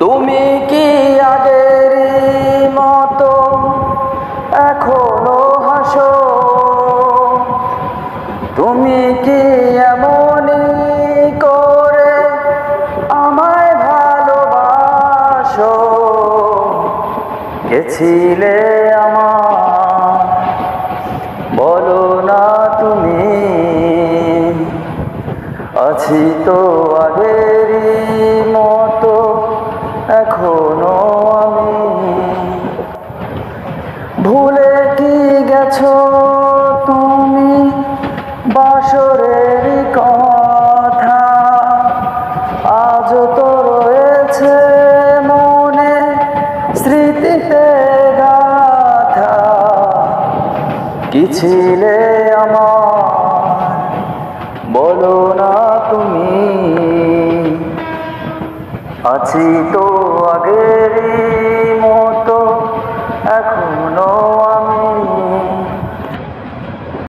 তুমি কি আগেরই মতো এখনো হাসো? তুমি কি এমনই করে আমায় ভালোবাসো? কে ছিলে আমার বলো না তুমি? আছি তো আগেরই মতো এখনো আমি। ভুলে কি গেছো তুমি বাসরের কথা? আজও তো রয়েছে মনে স্মৃতিতে গাথা। কি ছিলে আমার বলো না তুমি? আছি তো আগেরই